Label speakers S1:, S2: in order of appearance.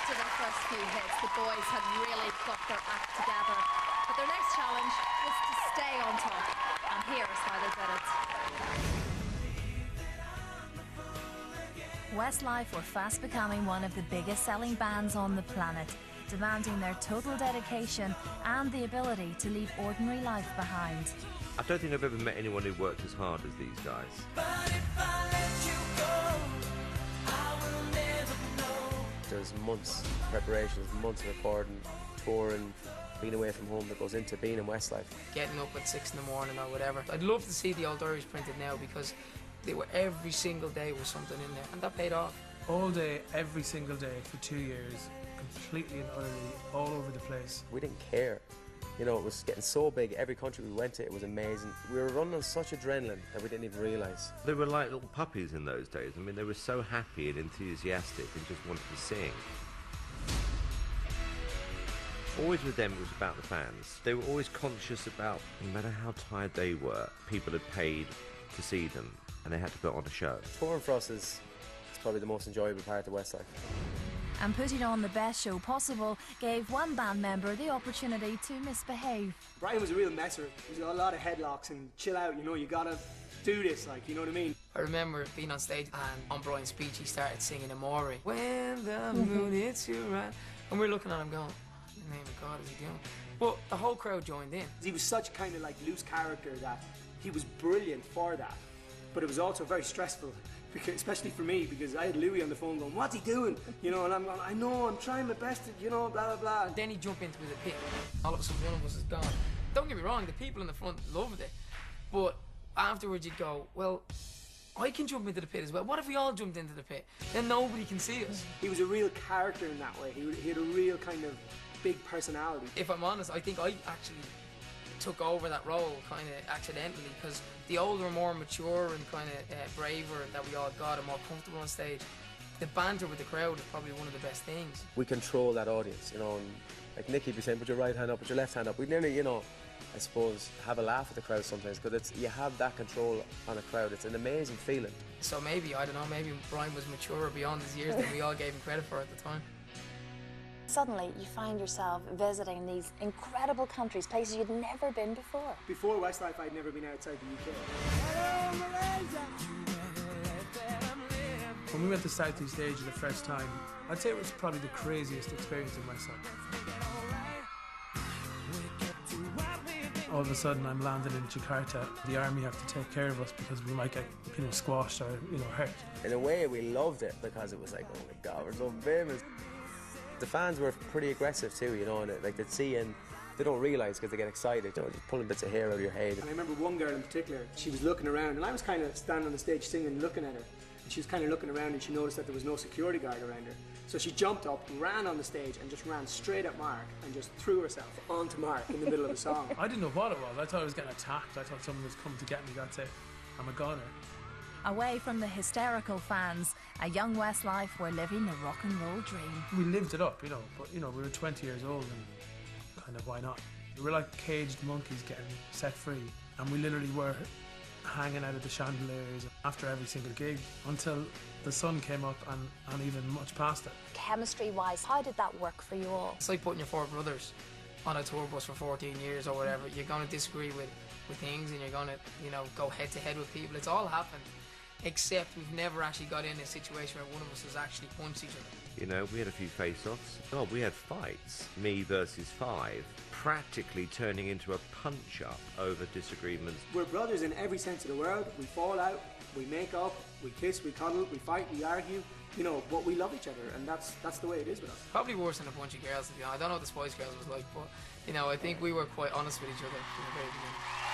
S1: After their first few hits, the boys had really got their act together. But their next challenge was to stay on top. And here's how they did it. Westlife were fast becoming one of the biggest selling bands on the planet, demanding their total dedication and the ability to leave ordinary life behind.
S2: I don't think I've ever met anyone who worked as hard as these guys.
S3: There's months of preparations, months of recording, touring, being away from home that goes into being in Westlife.
S4: Getting up at 6 in the morning or whatever. I'd love to see the old diaries printed now because they were every single day was something in there, and that paid off.
S5: All day, every single day for 2 years, completely and utterly all over the place.
S3: We didn't care. You know, it was getting so big. Every country we went to, it was amazing. We were running on such adrenaline that we didn't even realise.
S2: They were like little puppies in those days. I mean, they were so happy and enthusiastic and just wanted to sing. Always with them, it was about the fans. They were always conscious about, no matter how tired they were, people had paid to see them and they had to put on a show.
S3: Touring for us is probably the most enjoyable part of Westlife.
S1: And putting on the best show possible gave one band member the opportunity to misbehave.
S6: Brian was a real messer. He was a lot of headlocks and chill out, you know, you gotta do this, like, you know what I mean?
S4: I remember being on stage and on Brian's speech he started singing Amore. When the moon hits you right. And we're looking at him going, in the name of God, is he doing? But the whole crowd joined in.
S6: He was such kind of like loose character that he was brilliant for that. But it was also very stressful, because, especially for me, because I had Louis on the phone going, what's he doing? You know, and I'm going, I know, I'm trying my best to, you know, blah, blah, blah.
S4: And then he jumped into the pit. All of a sudden, one of us is gone. Don't get me wrong, the people in the front loved it. But afterwards, you'd go, well, I can jump into the pit as well. What if we all jumped into the pit? Then nobody can see us.
S6: He was a real character in that way. He had a real kind of big personality.
S4: If I'm honest, I think I actually took over that role kind of accidentally, because the older, more mature and kind of braver that we all got and more comfortable on stage, the banter with the crowd is probably one of the best things.
S3: We control that audience, you know, and like Nicky would be saying, put your right hand up, put your left hand up. We nearly, you know, I suppose, have a laugh at the crowd sometimes, because you have that control on a crowd. It's an amazing feeling.
S4: So maybe, I don't know, maybe Brian was mature beyond his years than we all gave him credit for at the time.
S1: Suddenly, you find yourself visiting these incredible countries, places you'd never been before.
S6: Before Westlife, I'd never been outside the UK.
S5: When we went to Southeast Asia the first time, I'd say it was probably the craziest experience of my life. All of a sudden, I'm landing in Jakarta. The army have to take care of us because we might get, you know, squashed or, you know, hurt.
S3: In a way, we loved it because it was like, oh my God, we're so famous. The fans were pretty aggressive too, you know, and like they'd see and they don't realise because they get excited, you know, just pulling bits of hair out of your head.
S6: And I remember one girl in particular, she was looking around, and I was kind of standing on the stage singing and looking at her. And she was kind of looking around and she noticed that there was no security guard around her. So she jumped up, ran on the stage and just ran straight at Mark and just threw herself onto Mark in the middle of the song.
S5: I didn't know what it was. I thought I was getting attacked. I thought someone was coming to get me. That's it. I'm a goner.
S1: Away from the hysterical fans, a young Westlife were living the rock and roll dream.
S5: We lived it up, you know, but, you know, we were 20 years old and kind of why not? We were like caged monkeys getting set free, and we literally were hanging out of the chandeliers after every single gig until the sun came up and even much past it.
S1: Chemistry-wise, how did that work for you all?
S4: It's like putting your four brothers on a tour bus for 14 years or whatever. You're going to disagree with things and you're going to, you know, go head-to-head with people. It's all happened. Except we've never actually got in a situation where one of us has actually punched each other.
S2: You know, we had a few face-offs. Oh, we had fights. Me versus 5. Practically turning into a punch-up over disagreements.
S6: We're brothers in every sense of the word. We fall out, we make up, we kiss, we cuddle, we fight, we argue. You know, but we love each other, and that's the way it is with us.
S4: Probably worse than a bunch of girls, to be honest. I don't know what the Spice Girls was like, but, you know, I think we were quite honest with each other from the very beginning.